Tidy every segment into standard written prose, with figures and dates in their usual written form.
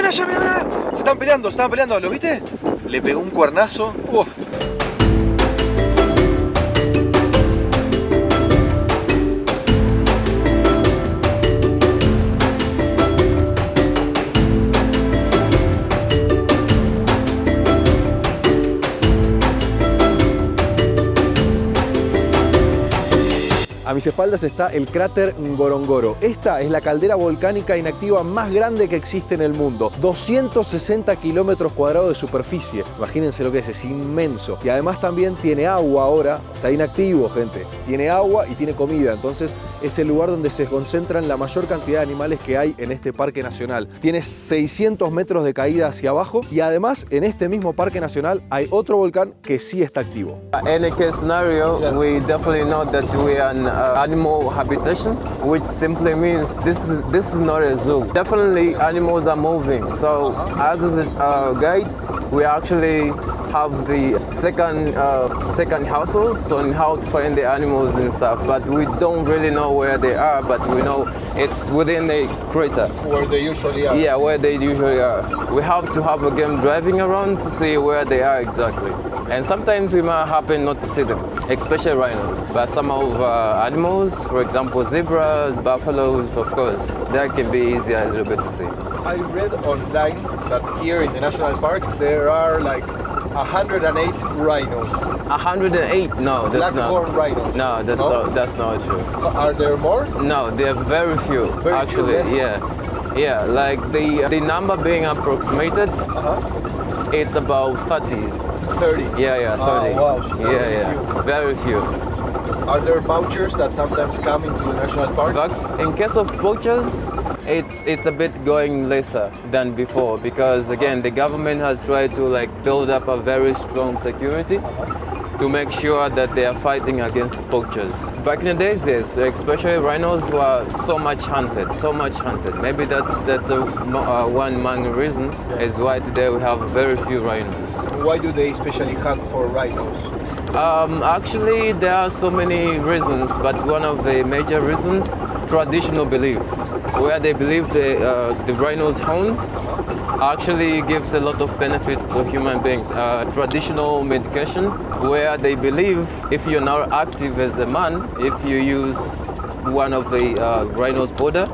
allá, mira. Se están peleando, ¿lo viste? Le pegó un cuernazo. Uf. A mis espaldas está el cráter Ngorongoro. Esta es la caldera volcánica inactiva más grande que existe en el mundo. 260 kilómetros cuadrados de superficie. Imagínense lo que es inmenso. Y además también tiene agua ahora. Está inactivo, gente. Tiene agua y tiene comida. Entonces es el lugar donde se concentran la mayor cantidad de animales que hay en este parque nacional. Tiene 600 metros de caída hacia abajo. Y además en este mismo parque nacional hay otro volcán que sí está activo. In any case scenario, we definitely know that we are an animal habitation, which simply means this is not a zoo. Definitely animals are moving. So as guides, we actually have the second houses on how to find the animals and stuff, but we don't really know where they are, but we know it's within a crater. Where they usually are. Yeah, where they usually are. We have to have a game driving around to see where they are exactly. And sometimes we might happen not to see them, especially rhinos. But some of animals, for example zebras, buffaloes, of course, that can be easier a little bit to see. I read online that here in the national park there are like 108 rhinos. 108? No, that's Black-horned rhinos. No, that's not true. Are there more? No, there are very few. Very actually, few, yes. Yeah, like the number being approximated, it's about 30s. 30? Yeah, 30. Oh, wow. Yeah, very few. Are there poachers that sometimes come into the national park? But in case of poachers, it's a bit going lesser than before because again the government has tried to like build up a very strong security to make sure that they are fighting against poachers. Back in the days, yes, especially rhinos were so much hunted. Maybe that's one among the reasons is why today we have very few rhinos. Why do they especially hunt for rhinos? Actually, there are so many reasons, but one of the major reasons, traditional belief, where they believe the rhino's horns actually gives a lot of benefits to human beings. Traditional medication, where they believe if you're not active as a man, if you use one of the rhino's powder,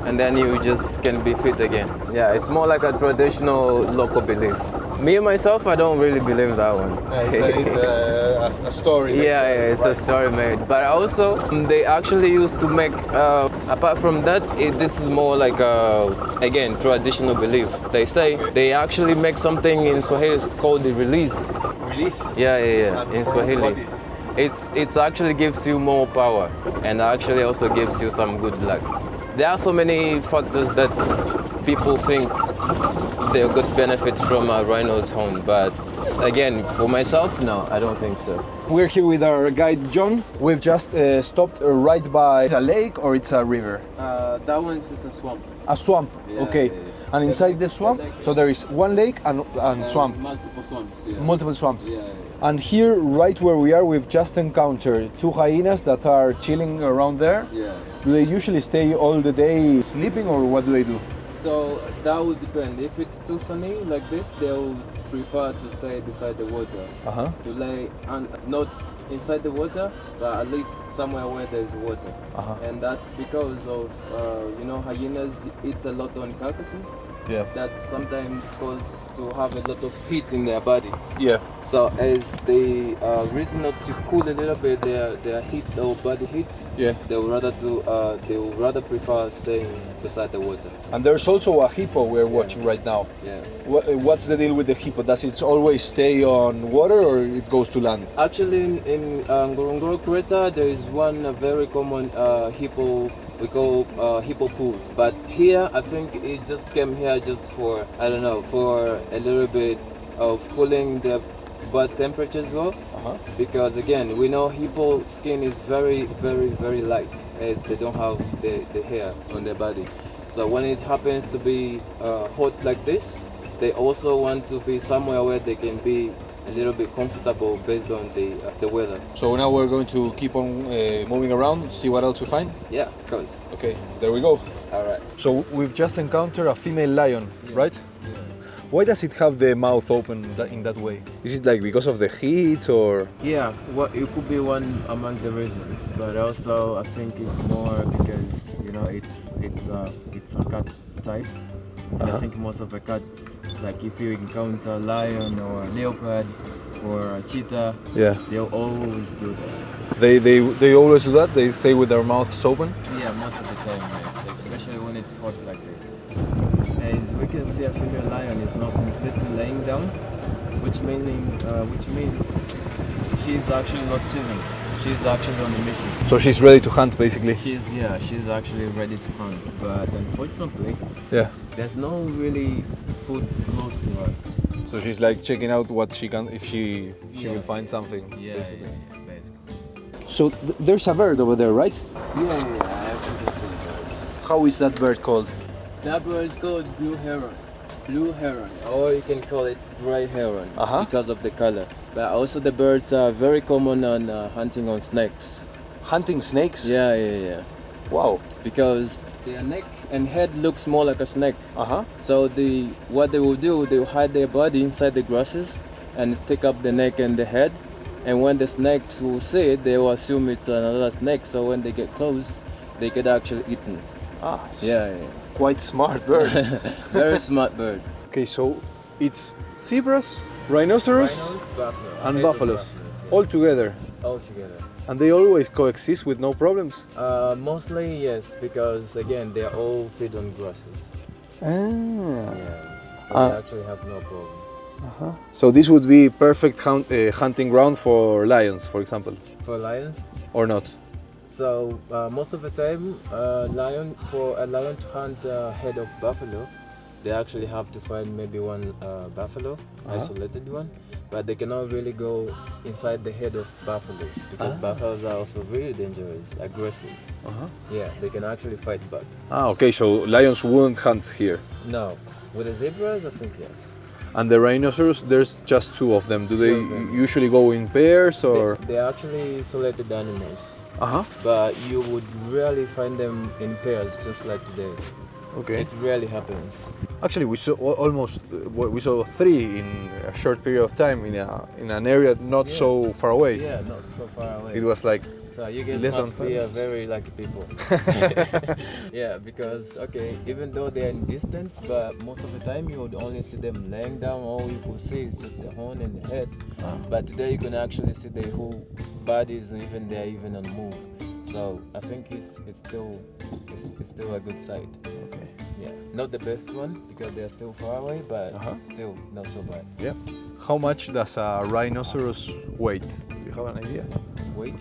and then you just can be fit again. Yeah, it's more like a traditional local belief. Me myself, I don't really believe that one. It's a story. Yeah, it's a story made. But also, they actually used to make, apart from that, this is more like, again, traditional belief. They say they actually make something in Swahili called the release. Release? Yeah, And in for Swahili. what is? It actually gives you more power and actually also gives you some good luck. There are so many factors that people think they could benefit from a rhino's horn, but again, for myself, no, I don't think so. We're here with our guide John. We've just stopped right by a lake or it's a river? That one is a swamp. A swamp, Yeah, okay. yeah. And inside the swamp, so there is one lake and swamp. Multiple swamps. Yeah. Multiple swamps. Yeah. And here, right where we are, we've just encountered two hyenas that are chilling around there. Yeah. Do they usually stay all the day sleeping or what do they do? So that would depend. If it's too sunny like this, they'll prefer to stay beside the water. To lay not inside the water, but at least somewhere where there's water. And that's because of hyenas eat a lot on carcasses. Yeah. That sometimes cause to have a lot of heat in their body. Yeah. So as the reason not to cool a little bit their heat or body heat, Yeah. they will rather prefer staying beside the water. And there's also a hippo we're watching right now. Yeah. What's the deal with the hippo? Does it always stay on water or it goes to land? Actually, in Ngorongoro crater, there is one very common hippo we call hippo pools. But here, I think it just came here just for, for a little bit of cooling the body temperature as well. Because again, we know hippo skin is very, very, very light as they don't have the hair on their body. So when it happens to be hot like this, they also want to be somewhere where they can be a little bit comfortable based on the weather. So now we're going to keep on moving around, see what else we find. Yeah, of course. Okay, there we go. All right. So we've just encountered a female lion, right? Yeah. Why does it have the mouth open in that way? Is it like because of the heat or? Yeah, well, it could be one among the reasons, but also I think it's more because it's a cat type. I think most of the cats, like if you encounter a lion or a leopard or a cheetah, Yeah. they'll always do that. They always do that. They stay with their mouths open. Yeah, most of the time, yes, especially when it's hot like this. As we can see, a female lion is not completely laying down, which means she's actually not chilling. She's actually on a mission. So she's ready to hunt, basically. She's actually ready to hunt, but unfortunately, Yeah. there's no really food close to her. So she's like checking out what she can, if she will find something. Yeah, basically. basically. So there's a bird over there, right? Yeah, I actually see that. How is that bird called? That bird is called blue heron. Blue heron, or you can call it gray heron because of the color. But also the birds are very common on hunting on snakes. Hunting snakes? Yeah. Wow. Because their neck and head looks more like a snake. So what they will do, they will hide their body inside the grasses and stick up the neck and the head. And when the snakes will see it, they will assume it's another snake. So when they get close, they get actually eaten. Yeah. Quite smart bird. Very smart bird. Okay, so it's zebras, rhinoceros, and buffaloes, all together. All together. And they always coexist with no problems? Mostly yes, because again they all feed on grasses. Yeah. So they actually have no problem. So this would be perfect hunting ground for lions, for example, For lions? or not? So most of the time, for a lion to hunt a head of buffalo, they actually have to find maybe one buffalo, isolated one, but they cannot really go inside the head of buffaloes because buffaloes are also really dangerous, aggressive. Yeah, they can actually fight back. Okay, so lions wouldn't hunt here. No, with the zebras, I think yes. And the rhinoceros, there's just two of them. Do they usually go in pairs or? They're actually isolated animals. Uh-huh. But you would rarely find them in pairs, just like today. Okay. It rarely happens. Actually, we saw three in a short period of time in an area not so far away. Yeah, not so far away. It was like so you guys less must than be 5 a very lucky people. Yeah, because even though they're in distance, but most of the time you would only see them laying down. All you could see is just the horn and the head. But today you can actually see the whole bodies, and even they're even on move. So I think it's still a good sight. Okay. Yeah, not the best one because they're still far away, but still not so bad. Yeah. How much does a rhinoceros weigh? Do you have an idea? Weight?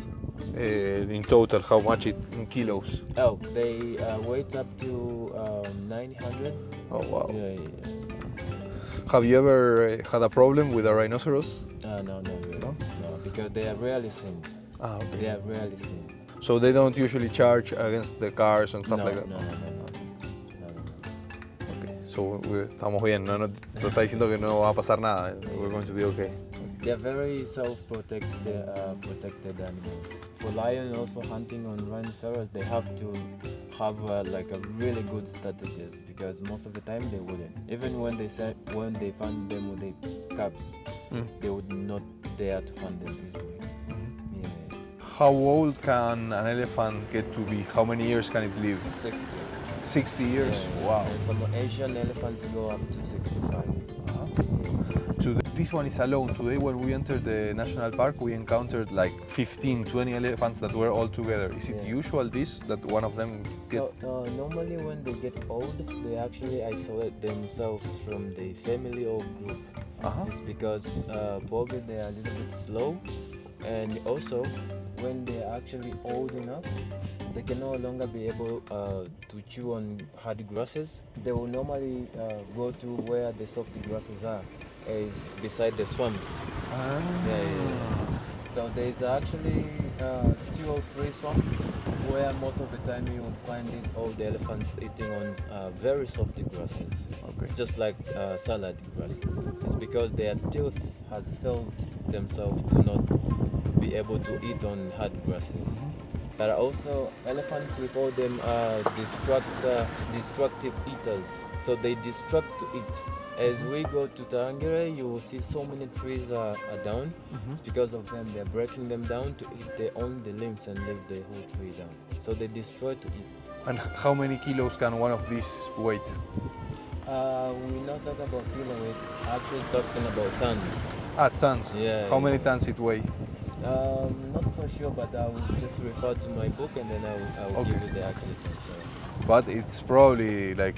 In total, how much in kilos? Oh, they weight up to 900. Oh wow. Yeah. Have you ever had a problem with a rhinoceros? No, really. No, because they are rarely seen. Okay. They are rarely seen. So they don't usually charge against the cars and stuff like that? No. Okay, so estamos bien, no está diciendo que no va a pasar nada. We're going to be okay. They're very self-protected animals. For lion also hunting on rhinoceros, they have to have like a really good strategies because most of the time they wouldn't. Even when they find them with the cubs, they would not dare to hunt them easily. How old can an elephant get to be? How many years can it live? 60. 60 years? Yeah. Wow. And some Asian elephants go up to 65. This one is alone. Today when we entered the national park, we encountered like 15, 20 elephants that were all together. Is it usual that one of them get... So, normally when they get old, they actually isolate themselves from the family or group. It's because probably they are a little bit slow, and also when they're actually old enough, they can no longer be able to chew on hard grasses. They will normally go to where the soft grasses are, is beside the swamps. So So there's actually 2 or 3 swamps where most of the time you will find these old elephants eating on very soft grasses, Okay. just like salad grass. It's because their tooth has failed themselves to not be able to eat on hard grasses. But also elephants, we call them destructive eaters. So they destruct to eat. As we go to Tarangire, you will see so many trees are down. It's because of them. They're breaking them down to eat. They own the limbs and leave the whole tree down. So they destroy to eat. And how many kilos can one of these weigh? We're not talking about kilo, we're actually talking about tons. Tons. Yeah, How yeah. many tons it weigh? Not so sure, but I will just refer to my book and then I will Okay. give you the accurate answer. But it's probably like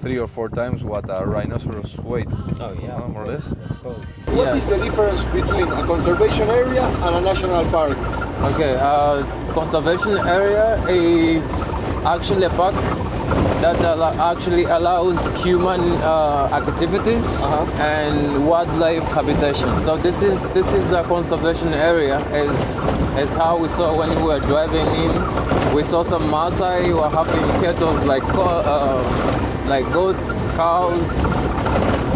3 or 4 times what a rhinoceros weighs. Oh yeah, More or less. Of course. What is the difference between a conservation area and a national park? Okay, conservation area is actually a park that actually allows human activities and wildlife habitation. So this is a conservation area, as how we saw when we were driving in. We saw some Maasai who are having cattle like goats, cows.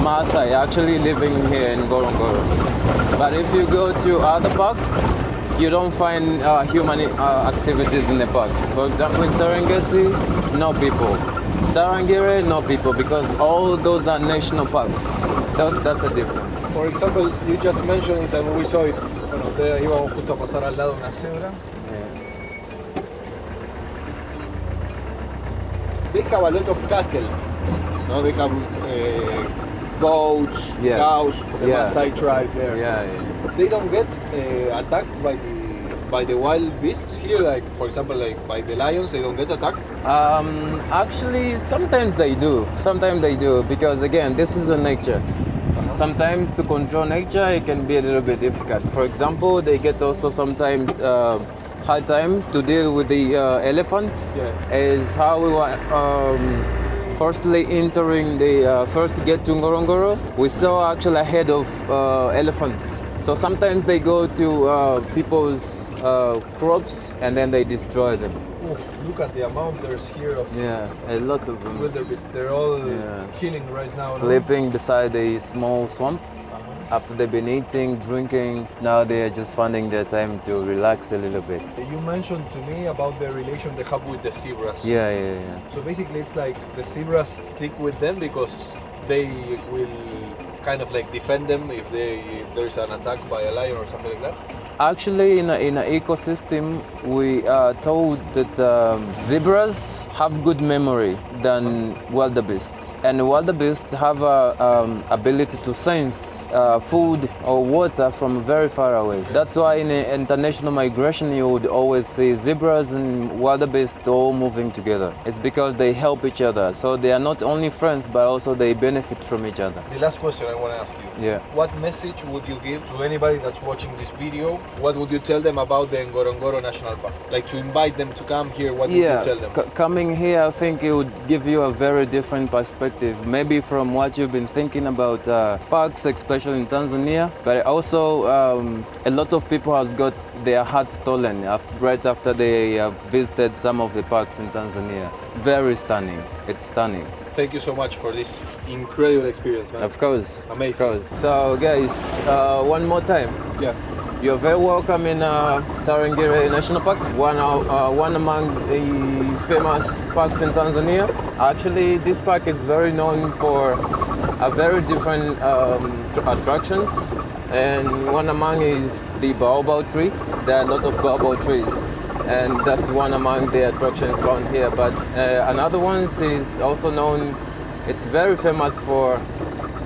Maasai actually living here in Ngorongoro. But if you go to other parks, you don't find human activities in the park. For example, in Serengeti, no people. Tarangire, no people, because all those are national parks. That's the difference. For example, you just mentioned it and we saw it. Bueno, ustedes íbamos justo a pasar al lado de una cebra. They have a lot of cattle. No, they have goats, Yeah. cows, the Yeah. Maasai tribe there. Yeah. They don't get attacked by the wild beasts here, like for example, like by the lions. They don't get attacked. Actually, sometimes they do. Sometimes they do, because again, this is a nature. Sometimes to control nature, it can be a little bit difficult. For example, they get also sometimes hard time to deal with the elephants. Yeah. Is how we were firstly entering the first gate to Ngorongoro. We saw actually a head of elephants. So sometimes they go to people's crops and then they destroy them. Oh, look at the amount there's here of Yeah, a lot of them. wildebeest. They're all Yeah. chilling right now. no? Sleeping beside a small swamp. After they've been eating, drinking, now they're just finding their time to relax a little bit. You mentioned to me about the relation they have with the zebras. Yeah. So basically, it's like the zebras stick with them because they will kind of like defend them if there is an attack by a lion or something like that. Actually, in an ecosystem, we are told that zebras have good memory than wildebeests, and wildebeests have a ability to sense food or water from very far away. That's why in international migration, you would always see zebras and wildebeests all moving together. It's because they help each other, so they are not only friends, but also they benefit from each other. The last question I want to ask you. Yeah. What message would you give to anybody that's watching this video? What would you tell them about the Ngorongoro National Park? Like to invite them to come here, what would you tell them? Coming here, I think it would give you a very different perspective, maybe from what you've been thinking about parks, especially in Tanzania. But also, a lot of people has got their hearts stolen right after they have visited some of the parks in Tanzania. Very stunning. It's stunning. Thank you so much for this incredible experience, man. Of course. Amazing. Of course. So, guys, one more time. Yeah. You're very welcome in Tarangire National Park, one among the famous parks in Tanzania. Actually, this park is very known for a very different attractions, and one among is the baobab tree. There are a lot of baobab trees, and that's one among the attractions found here. But another one is also known, it's very famous for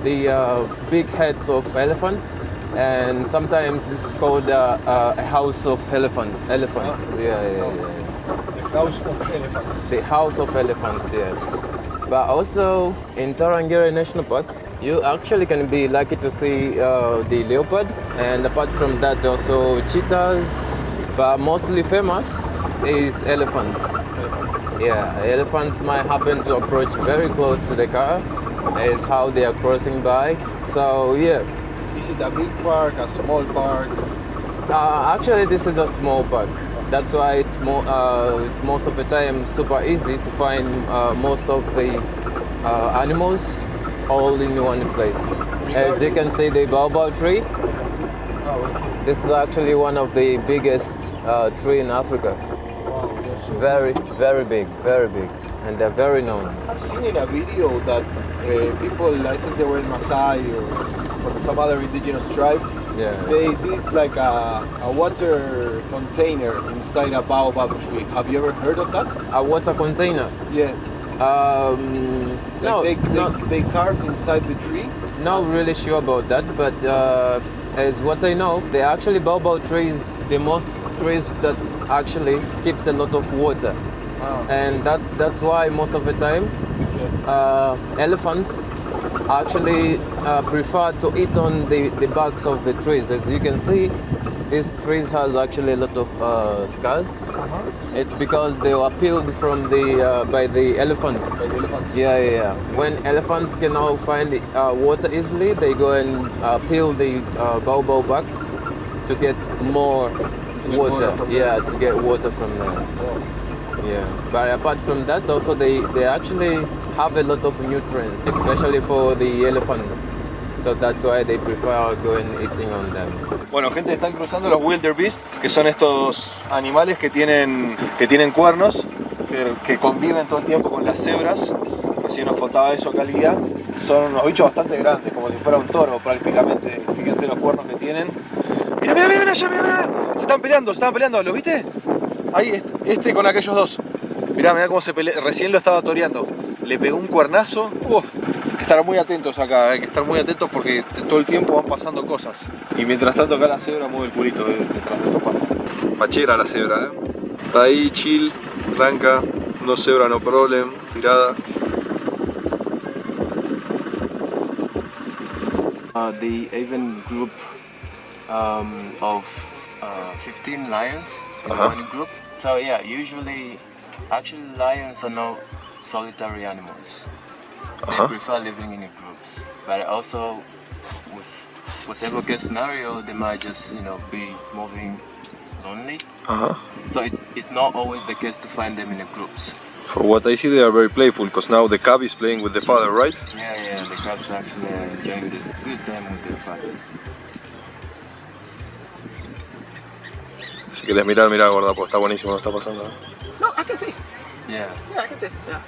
the big heads of elephants. And sometimes this is called a house of elephants. Yeah. The House of Elephants. The house of elephants, yes. But also in Tarangire National Park, you actually can be lucky to see the leopard, and apart from that also cheetahs. But mostly famous is elephants. Yeah, elephants might happen to approach very close to the car. Is how they are crossing by. So yeah. Is it a big park, a small park? Actually, this is a small park. That's why it's most of the time super easy to find most of the animals all in one place. As you can see, the baobab tree. This is actually one of the biggest tree in Africa. Very, very big, and they're very known. I've seen in a video that people, I think they were in Maasai or from some other indigenous tribe, they did like a water container inside a baobab tree. Have you ever heard of that? A water container? Yeah. No, they carved inside the tree? Not really sure about that, but as what I know, they actually baobab trees, the most trees that actually keeps a lot of water. And that's why most of the time elephants actually prefer to eat on the barks of the trees. As you can see, these trees has actually a lot of scars. It's because they were peeled from by the elephants. By the elephants? Yeah. When elephants cannot find water easily, they go and peel the baobab barks to get more water. To get water from there. Yeah, but apart from that, also they actually have a lot of nutrients, especially for the elephants. So that's why they prefer going eating on them. Bueno, gente, están cruzando los wildebeest, que son estos animales que tienen cuernos, que conviven todo el tiempo con las cebras. Recién nos contaba eso acá el guía. Son unos bichos bastante grandes, como si fuera un toro prácticamente. Fíjense los cuernos que tienen. Mira, mira. Se están peleando, ¿lo viste? Ahí, este con aquellos dos. Mirá cómo se pelea. Recién lo estaba toreando. Le pegó un cuernazo. Hay que estar muy atentos acá. Hay que estar muy atentos porque todo el tiempo van pasando cosas. Y mientras tanto acá la cebra mueve el culito detrás de estos pájaros. Fachera la cebra, Está ahí, chill, tranca. No cebra, no problem. Tirada. They even group of 15 lions in one group. So yeah, usually, actually lions are not solitary animals. They prefer living in groups. But also, with whatever case scenario, they might just be moving lonely. So it's not always the case to find them in groups. For what I see, they are very playful because now the cub is playing with the father, right? Yeah, the cubs are actually enjoying the good time with their fathers. Si quieres mirar, gorda, pues está buenísimo lo que está pasando. No, I can see. Yeah, I can see. Yeah.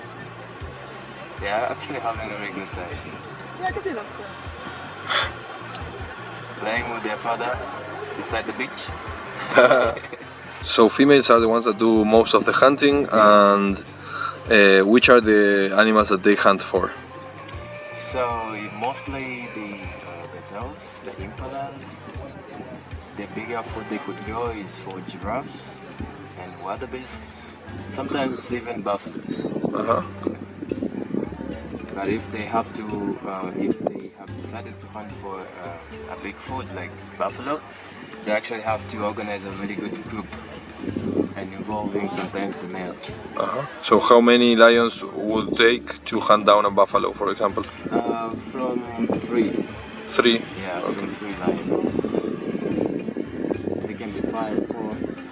They're actually having a very good time. Yeah, I can see them. Playing with their father beside the beach. So females are the ones that do most of the hunting, and which are the animals that they hunt for? So mostly the gazelles, the impalas. The bigger food they could go is for giraffes and wildebeests, sometimes even buffaloes. But if they have decided to hunt for a big food like buffalo, they actually have to organize a really good group and involving sometimes the male. So how many lions would take to hunt down a buffalo, for example? From 3. 3? Yeah, from 3 lions.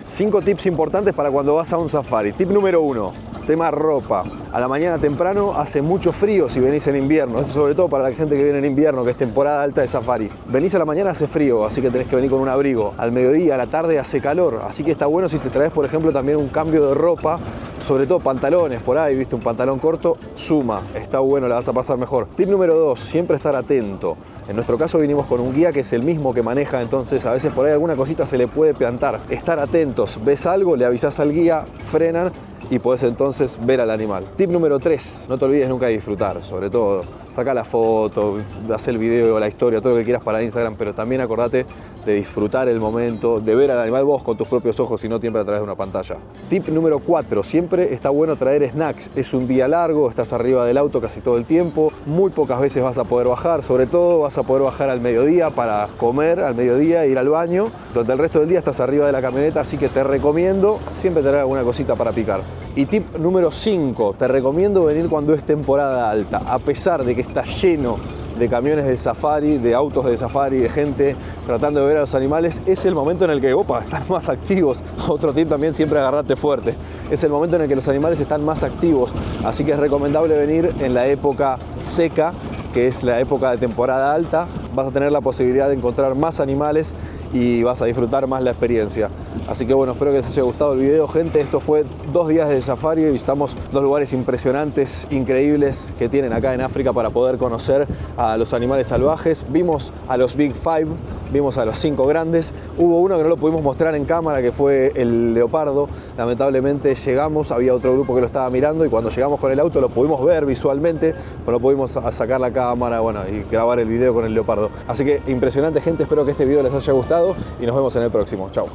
5 tips importantes para cuando vas a un safari. Tip número 1, tema ropa. A la mañana temprano hace mucho frío si venís en invierno, esto sobre todo para la gente que viene en invierno, que es temporada alta de safari. Venís a la mañana hace frío, así que tenés que venir con un abrigo. Al mediodía, a la tarde hace calor, así que está bueno si te traes, por ejemplo, también un cambio de ropa, sobre todo pantalones, por ahí, viste, un pantalón corto, suma, está bueno, la vas a pasar mejor. Tip número 2, siempre estar atento. En nuestro caso vinimos con un guía que es el mismo que maneja, entonces a veces por ahí alguna cosita se le puede plantar. Estar atentos, ves algo, le avisás al guía, frenan y podés entonces ver al animal. Tip número 3, no te olvides nunca de disfrutar, sobre todo. Saca la foto, haz el video, la historia, todo lo que quieras para Instagram, pero también acordate de disfrutar el momento, de ver al animal vos con tus propios ojos y no siempre a través de una pantalla. Tip número 4, siempre está bueno traer snacks. Es un día largo, estás arriba del auto casi todo el tiempo, muy pocas veces vas a poder bajar, sobre todo vas a poder bajar al mediodía para comer, al mediodía ir al baño. Durante el resto del día estás arriba de la camioneta, así que te recomiendo siempre tener alguna cosita para picar. Y tip número 5, te recomiendo venir cuando es temporada alta, a pesar de que está lleno de camiones de safari, de autos de safari, de gente tratando de ver a los animales, es el momento en el que, están más activos. Otro tip también, siempre agarrate fuerte. Es el momento en el que los animales están más activos, así que es recomendable venir en la época seca, que es la época de temporada alta. Vas a tener la posibilidad de encontrar más animales y vas a disfrutar más la experiencia. Así que bueno, espero que les haya gustado el video, gente. Esto fue 2 días de safari y visitamos 2 lugares impresionantes, increíbles que tienen acá en África para poder conocer a los animales salvajes. Vimos a los Big Five, vimos a los 5 grandes. Hubo uno que no lo pudimos mostrar en cámara, que fue el leopardo. Lamentablemente llegamos, había otro grupo que lo estaba mirando y cuando llegamos con el auto lo pudimos ver visualmente, pero no pudimos sacar la cámara, y grabar el video con el leopardo. Así que impresionante, gente. Espero que este video les haya gustado y nos vemos en el próximo. Chao.